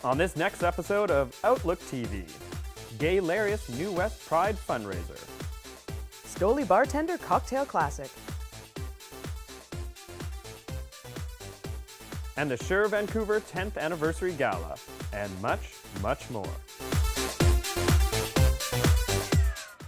On this next episode of Outlook TV, GAYlarious New West Pride fundraiser, Stoli Bartender Cocktail Classic, and the Sher Vancouver 10th Anniversary Gala, and much, much more.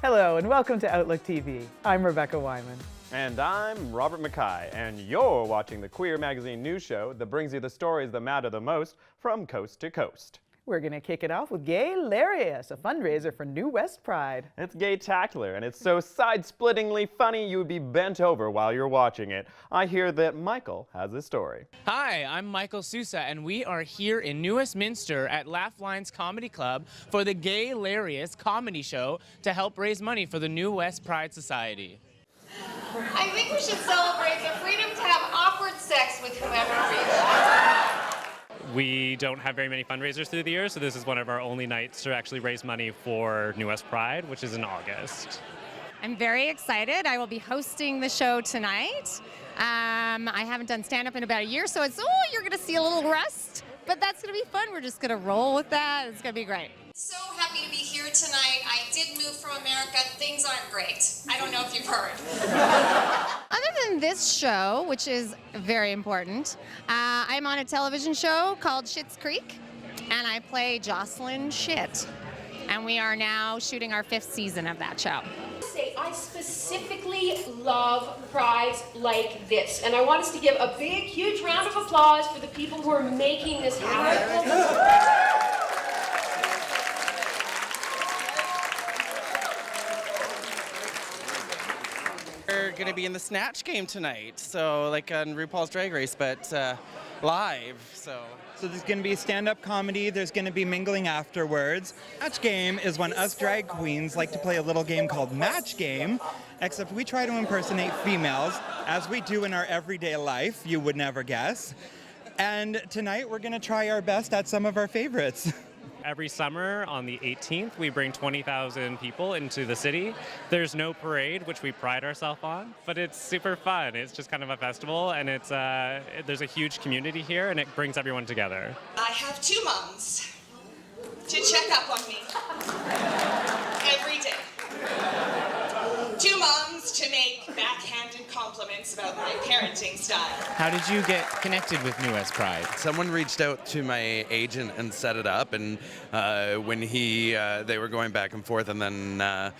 Hello and welcome to Outlook TV. I'm Rebecca Wyman. And I'm Robert Mackay, and you're watching the Queer Magazine news show that brings you the stories that matter the most from coast to coast. We're going to kick it off with GAYlarious, a fundraiser for New West Pride. It's gay-tacular, and it's so side-splittingly funny you would be bent over while you're watching it. I hear that Michael has a story. Hi, I'm Michael Sousa, and we are here in New Westminster at Laugh Lines Comedy Club for the GAYlarious comedy show to help raise money for the New West Pride Society. I think we should celebrate the freedom to have awkward sex with whoever we want. We don't have very many fundraisers through the year, so this is one of our only nights to actually raise money for New West Pride, which is in August. I'm very excited. I will be hosting the show tonight. I haven't done stand-up in about a year, so you're going to see a little rust, but that's going to be fun. We're just going to roll with that. It's going to be great. So happy to be here tonight. I did move from America. Things aren't great. I don't know if you've heard. Other than this show, which is very important, I'm on a television show called Schitt's Creek, and I play Jocelyn Schitt. And we are now shooting our 5th season of that show. I specifically love prides like this, and I want us to give a big, huge round of applause for the people who are making this happen. We're going to be in the Snatch game tonight, so like on RuPaul's Drag Race, but live, so. So there's going to be stand-up comedy, there's going to be mingling afterwards. Match game is when us drag queens like to play a little game called Match Game, except we try to impersonate females, as we do in our everyday life, you would never guess. And tonight we're going to try our best at some of our favorites. Every summer on the 18th, we bring 20,000 people into the city. There's no parade, which we pride ourselves on, but it's super fun. It's just kind of a festival, and it's there's a huge community here, and it brings everyone together. I have 2 moms to check up on me every day. 2 moms to make backhanded compliments about my parenting style. How did you get connected with New West Pride? Someone reached out to my agent and set it up, and when they were going back and forth, and then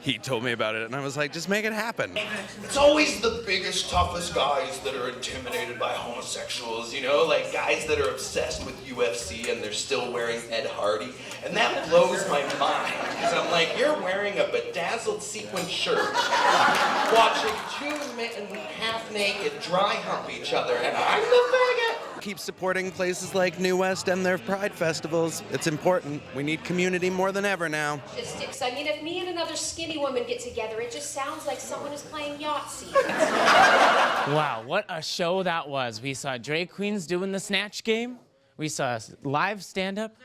he told me about it, and I was like, just make it happen. It's always the biggest, toughest guys that are intimidated by homosexuals, you know, like guys that are obsessed with UFC and they're still wearing Ed Hardy, and that blows my mind, because I'm like, you're wearing a bedazzled sequin shirt, watching 2 men half-naked dry hump each other, and I'm the faggot. Keep supporting places like New West and their Pride festivals. It's important. We need community more than ever now. I mean, if me and another skinny woman get together, it just sounds like someone is playing Yahtzee. Wow, what a show that was. We saw drag queens doing the Snatch game. We saw live stand-up.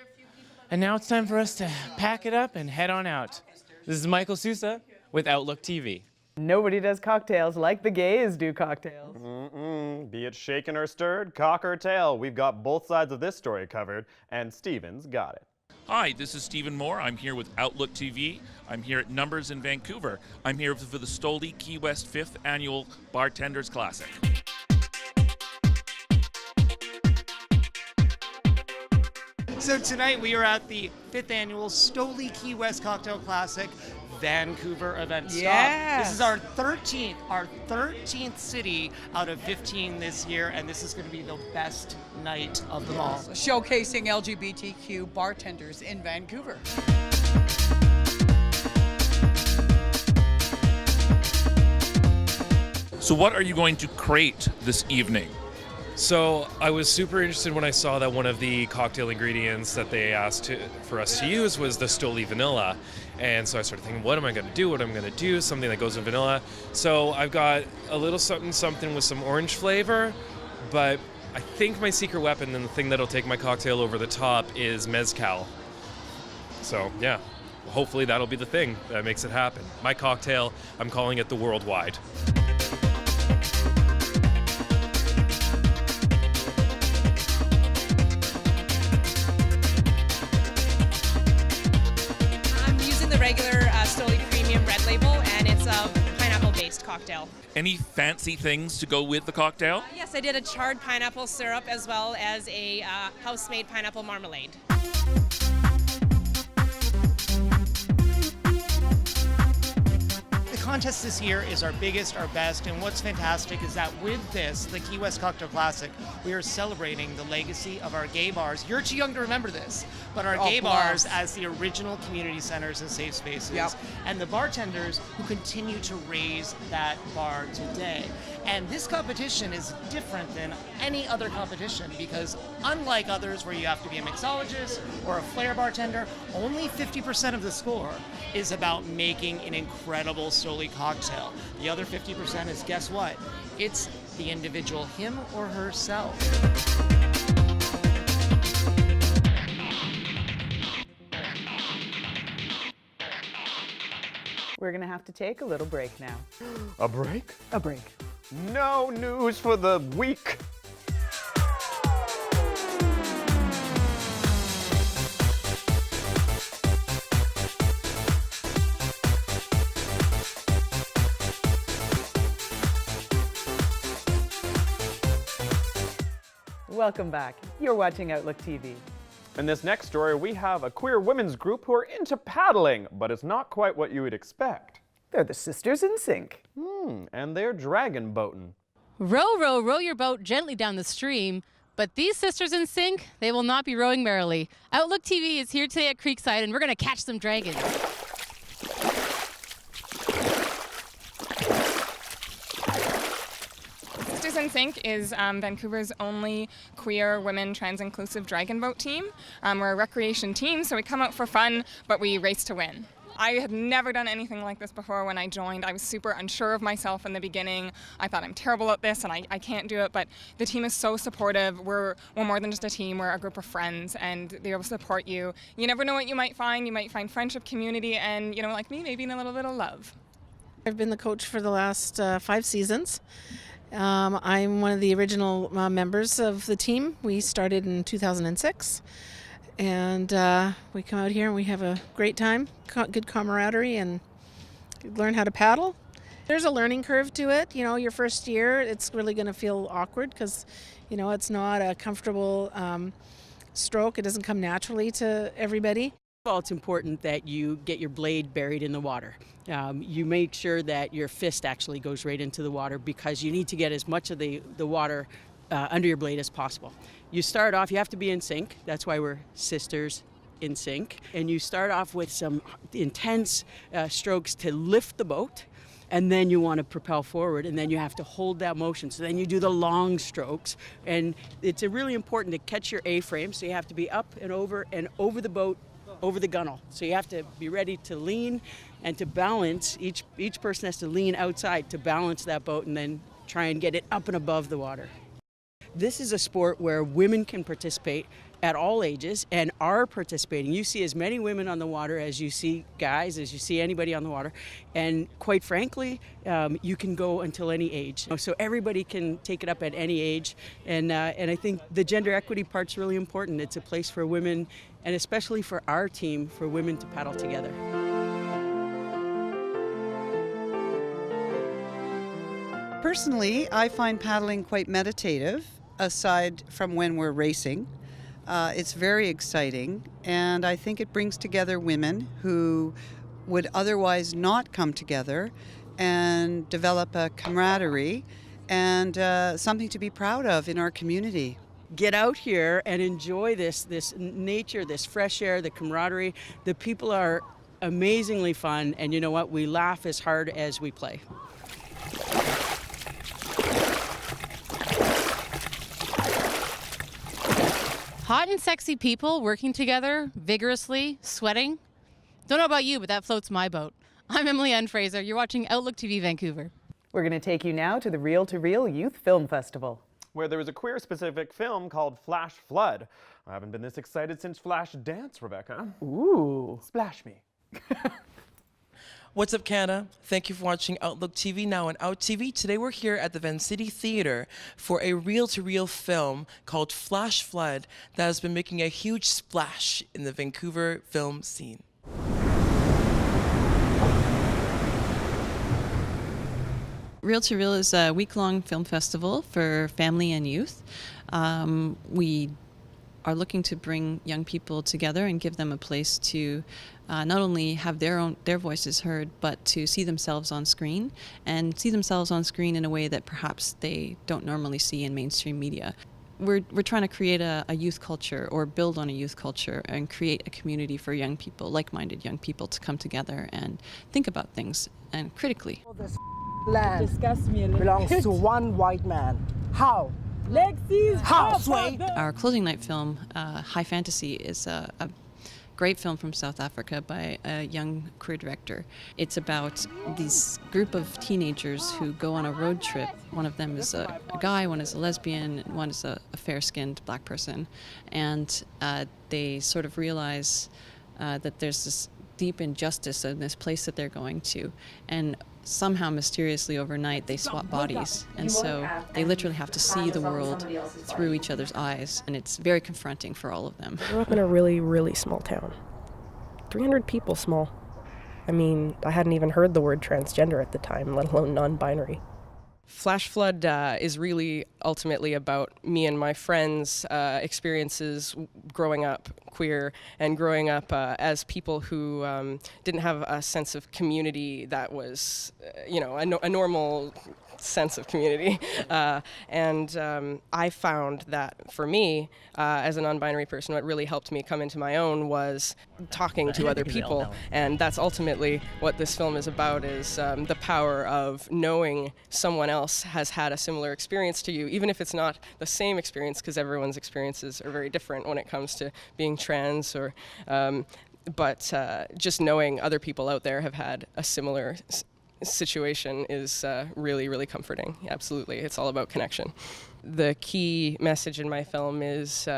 And now it's time for us to pack it up and head on out. This is Michael Sousa with Outlook TV. Nobody does cocktails like the gays do cocktails. Be it shaken or stirred, cock or tail, we've got both sides of this story covered, and Steven's got it. Hi, this is Stephen Moore. I'm here with Outlook TV. I'm here at Numbers in Vancouver. I'm here for the Stoli Key West 5th Annual Bartenders Classic. So tonight we are at the 5th Annual Stoli Key West Cocktail Classic Vancouver event. Yes. This is our 13th city out of 15 this year, and this is going to be the best night of them all. Showcasing LGBTQ bartenders in Vancouver. So what are you going to create this evening? So I was super interested when I saw that one of the cocktail ingredients that they asked for us to use was the Stoli vanilla. And so I started thinking, what am I going to do? What am I going to do? Something that goes with vanilla. So I've got a little something with some orange flavor, but I think my secret weapon and the thing that'll take my cocktail over the top is mezcal. So yeah, hopefully that'll be the thing that makes it happen. My cocktail, I'm calling it the Worldwide. regular Stoli Premium Red Label, and it's a pineapple-based cocktail. Any fancy things to go with the cocktail? Yes, I did a charred pineapple syrup as well as a house-made pineapple marmalade. The contest this year is our biggest, our best, and what's fantastic is that with this, the Key West Cocktail Classic, we are celebrating the legacy of our gay bars. You're too young to remember this, but our gay bars as the original community centers and safe spaces, and the bartenders who continue to raise that bar today. And this competition is different than any other competition because unlike others where you have to be a mixologist or a flair bartender, only 50% of the score is about making an incredible Stoli cocktail. The other 50% is, guess what? It's the individual, him or herself. We're going to have to take a little break now. A break? A break. No news for the week. Welcome back. You're watching Outlook TV. In this next story, we have a queer women's group who are into paddling, but it's not quite what you would expect. They're the Sisters in Sync. And they're dragon boating. Row, row, row your boat gently down the stream. But these Sisters in Sync, they will not be rowing merrily. Outlook TV is here today at Creekside, and we're going to catch some dragons. Sisters in Sync is Vancouver's only queer, women, trans-inclusive dragon boat team. We're a recreation team, so we come out for fun, but we race to win. I had never done anything like this before when I joined. I was super unsure of myself in the beginning. I thought I'm terrible at this and I can't do it, but the team is so supportive. We're more than just a team, we're a group of friends and they will support you. You never know what you might find. You might find friendship, community, and you know, like me, maybe a little bit of love. I've been the coach for the last 5 seasons. I'm one of the original members of the team. We started in 2006. And we come out here and we have a great time, good camaraderie, and learn how to paddle. There's a learning curve to it. You know, your first year, it's really going to feel awkward because, you know, it's not a comfortable stroke. It doesn't come naturally to everybody. Well, it's important that you get your blade buried in the water. You make sure that your fist actually goes right into the water because you need to get as much of the water under your blade as possible. You start off, you have to be in sync. That's why we're Sisters in Sync. And you start off with some intense strokes to lift the boat, and then you want to propel forward, and then you have to hold that motion. So then you do the long strokes, and it's really important to catch your A-frame, so you have to be up and over the boat, over the gunnel. So you have to be ready to lean and to balance. Each person has to lean outside to balance that boat and then try and get it up and above the water. This is a sport where women can participate at all ages and are participating. You see as many women on the water as you see guys, as you see anybody on the water. And quite frankly, you can go until any age. So everybody can take it up at any age. And I think the gender equity part's really important. It's a place for women, and especially for our team, for women to paddle together. Personally, I find paddling quite meditative, aside from when we're racing. It's very exciting, and I think it brings together women who would otherwise not come together and develop a camaraderie and something to be proud of in our community. Get out here and enjoy this nature, this fresh air, the camaraderie. The people are amazingly fun, and you know what? We laugh as hard as we play. Hot and sexy people working together, vigorously, sweating. Don't know about you, but that floats my boat. I'm Emily Ann Fraser. You're watching Outlook TV Vancouver. We're going to take you now to the Reel to Reel Youth Film Festival, where there was a queer-specific film called Flash Flood. I haven't been this excited since Flash Dance, Rebecca. Ooh. Splash me. What's up, Canada? Thank you for watching Outlook TV now on Out TV. Today we're here at the Van City Theatre for a reel-to-reel film called Flash Flood that has been making a huge splash in the Vancouver film scene. Reel to Reel is a week-long film festival for family and youth. We are looking to bring young people together and give them a place to not only have their voices heard, but to see themselves on screen, and see themselves on screen in a way that perhaps they don't normally see in mainstream media. We're trying to create a youth culture, or build on a youth culture, and create a community for young people, like-minded young people, to come together and think about things, and critically. This land belongs to one white man. How? How, Sway? Our closing night film, High Fantasy, is a great film from South Africa by a young queer director. It's about these group of teenagers who go on a road trip. One of them is a guy, one is a lesbian, one is a fair-skinned black person. And they sort of realize that there's this deep injustice in this place that they're going to. And somehow, mysteriously, overnight, they swap bodies. And so they literally have to see the world through each other's eyes. And it's very confronting for all of them. I grew up in a really, really small town. 300 people small. I mean, I hadn't even heard the word transgender at the time, let alone non-binary. Flash Flood is really ultimately about me and my friends' experiences growing up queer and growing up as people who didn't have a sense of community that was, a normal sense of community. And I found that for me, as a non-binary person, what really helped me come into my own was talking to other people. And that's ultimately what this film is about, is the power of knowing someone else has had a similar experience to you, even if it's not the same experience, because everyone's experiences are very different when it comes to being trans, or but just knowing other people out there have had a similar situation is really, really comforting. Absolutely. It's all about connection. The key message in my film is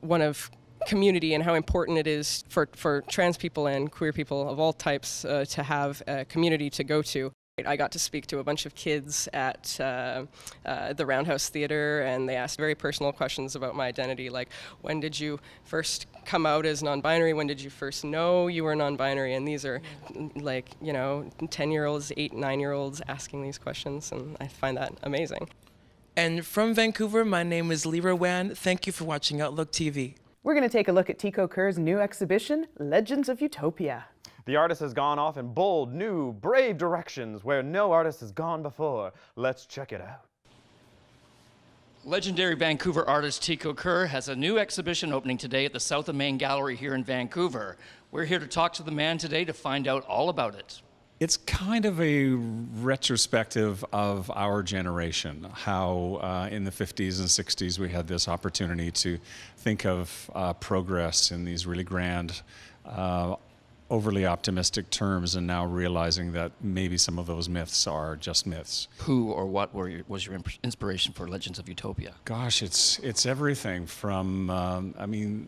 one of community, and how important it is for trans people and queer people of all types to have a community to go to. I got to speak to a bunch of kids at the Roundhouse Theatre, and they asked very personal questions about my identity, like, when did you first come out as non-binary? When did you first know you were non-binary? And these are 10-year-olds, 8, 9-year-olds asking these questions, and I find that amazing. And from Vancouver, my name is Lyra Wan. Thank you for watching Outlook TV. We're going to take a look at Tiko Kerr's new exhibition, Legends of Utopia. The artist has gone off in bold, new, brave directions where no artist has gone before. Let's check it out. Legendary Vancouver artist Tiko Kerr has a new exhibition opening today at the South of Main Gallery here in Vancouver. We're here to talk to the man today to find out all about it. It's kind of a retrospective of our generation, how in the 50s and 60s we had this opportunity to think of progress in these really grand, overly optimistic terms, and now realizing that maybe some of those myths are just myths. Who or what was your inspiration for Legends of Utopia? Gosh, it's everything from,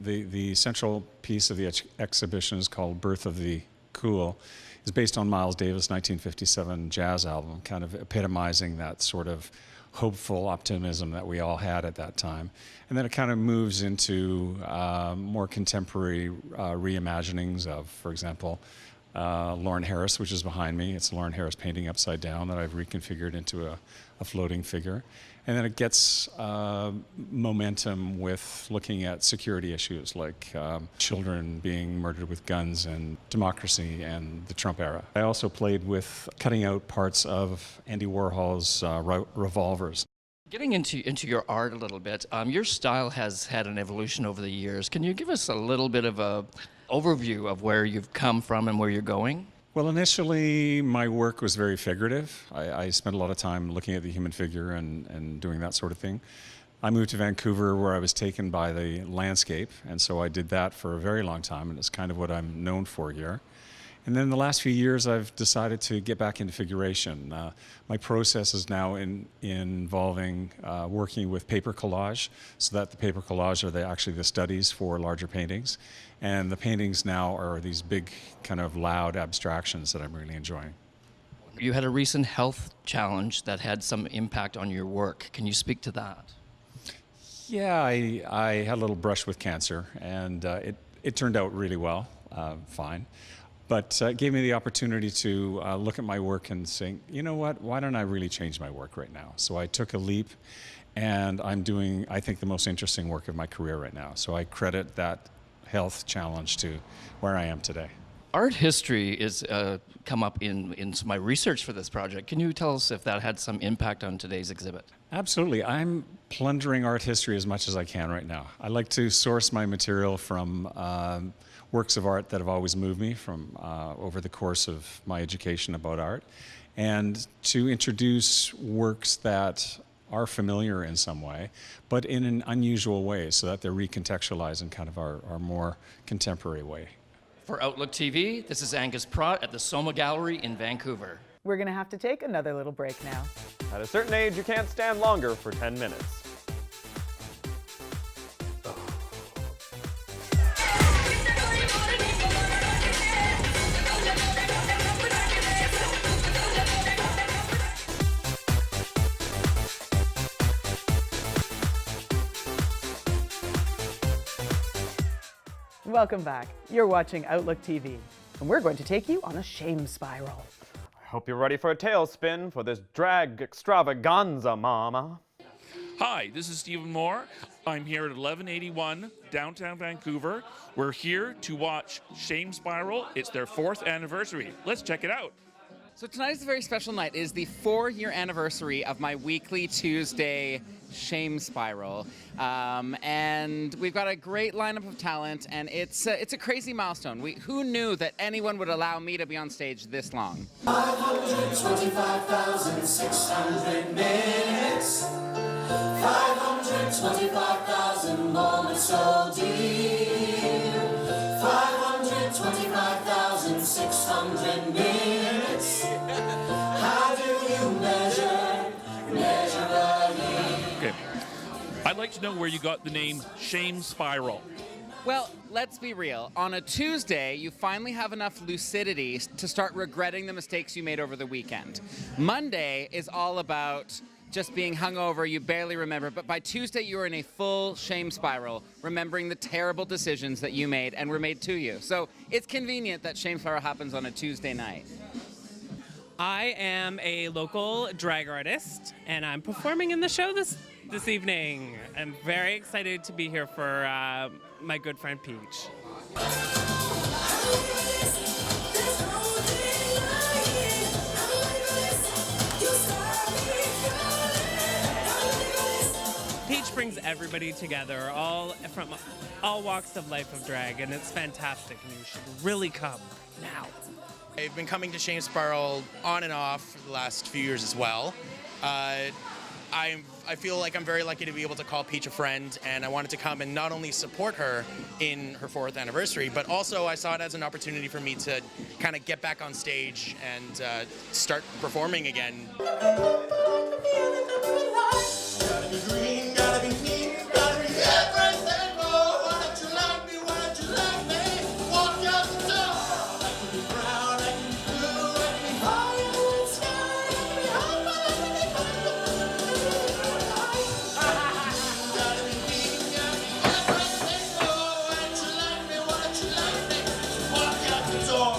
the central piece of the exhibition is called Birth of the Cool. It's based on Miles Davis' 1957 jazz album, kind of epitomizing that sort of hopeful optimism that we all had at that time. And then it kind of moves into more contemporary reimaginings of, for example, Lauren Harris, which is behind me. It's a Lauren Harris painting upside down that I've reconfigured into a floating figure. And then it gets momentum with looking at security issues like children being murdered with guns, and democracy, and the Trump era. I also played with cutting out parts of Andy Warhol's revolvers. Getting into your art a little bit, your style has had an evolution over the years. Can you give us a little bit of an overview of where you've come from and where you're going? Well, initially, my work was very figurative. I spent a lot of time looking at the human figure and doing that sort of thing. I moved to Vancouver, where I was taken by the landscape, and so I did that for a very long time, and it's kind of what I'm known for here. And then the last few years, I've decided to get back into figuration. My process is now involving working with paper collage, so that the paper collage are actually the studies for larger paintings. And the paintings now are these big, kind of loud abstractions that I'm really enjoying. You had a recent health challenge that had some impact on your work. Can you speak to that? Yeah, I had a little brush with cancer, and it turned out really well, fine. But it gave me the opportunity to look at my work and say, you know what, why don't I really change my work right now? So I took a leap, and I'm doing, I think, the most interesting work of my career right now. So I credit that health challenge to where I am today. Art history is come up in my research for this project. Can you tell us if that had some impact on today's exhibit? Absolutely. I'm plundering art history as much as I can right now. I like to source my material from works of art that have always moved me from over the course of my education about art, and to introduce works that are familiar in some way, but in an unusual way, so that they're recontextualized in kind of our more contemporary way. For Outlook TV, this is Angus Pratt at the Soma Gallery in Vancouver. We're going to have to take another little break now. At a certain age, you can't stand longer for 10 minutes. Welcome back. You're watching Outlook TV, and we're going to take you on a shame spiral. I hope you're ready for a tailspin for this drag extravaganza, mama. Hi, this is Stephen Moore. I'm here at 1181 downtown Vancouver. We're here to watch Shame Spiral. It's their 4th anniversary. Let's check it out. So tonight is a very special night. It is the 4-year anniversary of my weekly Tuesday Shame Spiral. And we've got a great lineup of talent, and it's a crazy milestone. Who knew that anyone would allow me to be on stage this long? 525,600 minutes, 525,000 moments so dear, 525,600 minutes. How do you measure a year? Okay. I'd like to know where you got the name Shame Spiral. Well, let's be real. On a Tuesday, you finally have enough lucidity to start regretting the mistakes you made over the weekend. Monday is all about just being hungover, you barely remember, but by Tuesday you are in a full shame spiral, remembering the terrible decisions that you made and were made to you. So it's convenient that shame spiral happens on a Tuesday night. I am a local drag artist, and I'm performing in the show this evening. I'm very excited to be here for my good friend Peach. Peach brings everybody together, from all walks of life of drag, and it's fantastic, and you should really come now. I've been coming to Shame Spiral on and off for the last few years as well. I feel like I'm very lucky to be able to call Peach a friend, and I wanted to come and not only support her in her 4th anniversary, but also I saw it as an opportunity for me to kind of get back on stage and start performing again. Gotta be green, gotta be clean, gotta be everything more. Why don't you like me, why don't you like me? Walk out the door. I can be brown, I can be blue, I can be high in the sky, I can be high, gotta be green, gotta be everything more. Why don't you like me, why don't you like me? Walk out the door.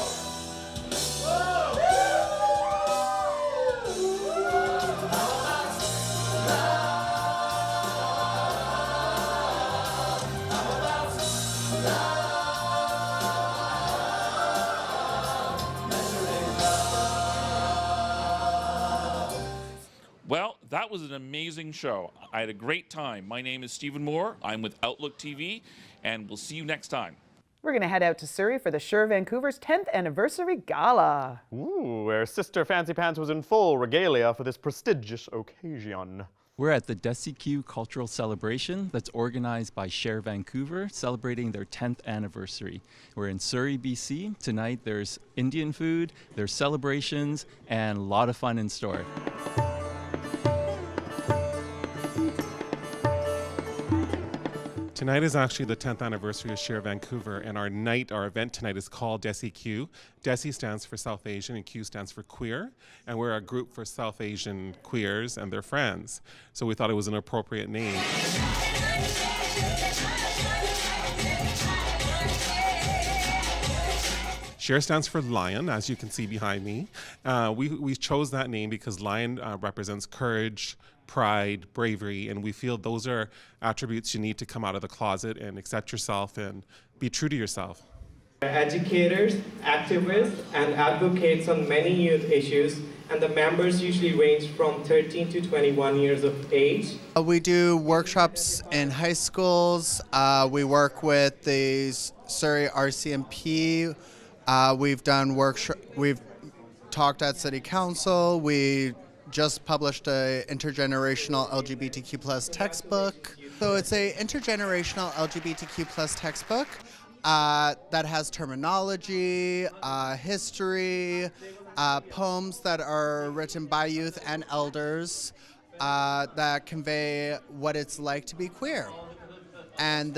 Well, that was an amazing show. I had a great time. My name is Stephen Moore. I'm with Outlook TV, and we'll see you next time. We're going to head out to Surrey for the Sher Vancouver's 10th anniversary gala. Ooh, where Sister Fancy Pants was in full regalia for this prestigious occasion. We're at the DesiQ Cultural Celebration that's organized by Sher Vancouver, celebrating their 10th anniversary. We're in Surrey, BC. Tonight there's Indian food, there's celebrations, and a lot of fun in store. Tonight is actually the 10th anniversary of Sher Vancouver, and our event tonight is called DesiQ. Desi stands for South Asian and Q stands for queer, and we're a group for South Asian queers and their friends. So we thought it was an appropriate name. Sher stands for lion, as you can see behind me. We chose that name because lion represents courage, pride, bravery, and we feel those are attributes you need to come out of the closet and accept yourself and be true to yourself. Educators, activists, and advocates on many youth issues, and the members usually range from 13 to 21 years of age. We do workshops in high schools. We work with the Surrey RCMP. We've talked at City Council. We just published an intergenerational LGBTQ plus textbook. So it's a intergenerational LGBTQ plus textbook that has terminology, history, poems that are written by youth and elders that convey what it's like to be queer, and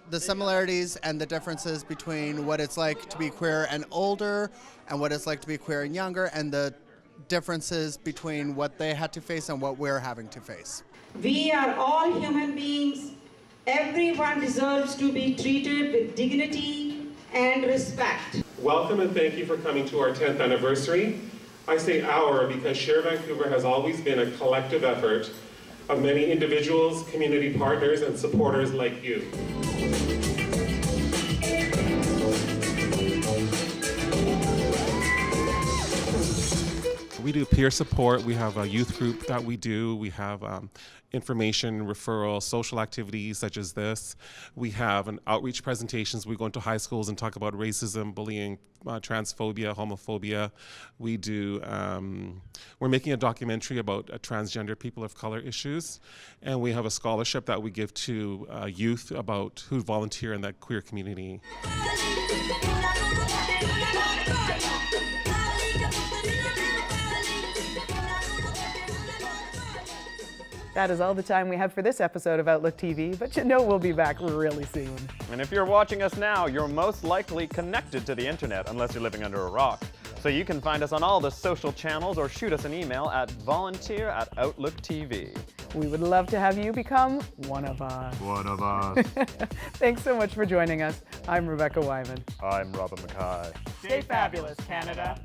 the similarities and the differences between what it's like to be queer and older and what it's like to be queer and younger, and the differences between what they had to face and what we're having to face. We are all human beings. Everyone deserves to be treated with dignity and respect. Welcome and thank you for coming to our 10th anniversary. I say our because Sher Vancouver has always been a collective effort of many individuals, community partners, and supporters like you. We do peer support. We have a youth group that we do. We have information, referral, social activities such as this. We have an outreach presentations. We go into high schools and talk about racism, bullying, transphobia, homophobia. We do, we're making a documentary about transgender people of color issues. And we have a scholarship that we give to youth about who volunteer in that queer community. That is all the time we have for this episode of Outlook TV, but you know we'll be back really soon. And if you're watching us now, you're most likely connected to the internet, unless you're living under a rock. So you can find us on all the social channels or shoot us an email at volunteer@OutlookTV. We would love to have you become one of us. One of us. Thanks so much for joining us. I'm Rebecca Wyman. I'm Robert Mackay. Stay fabulous, Canada.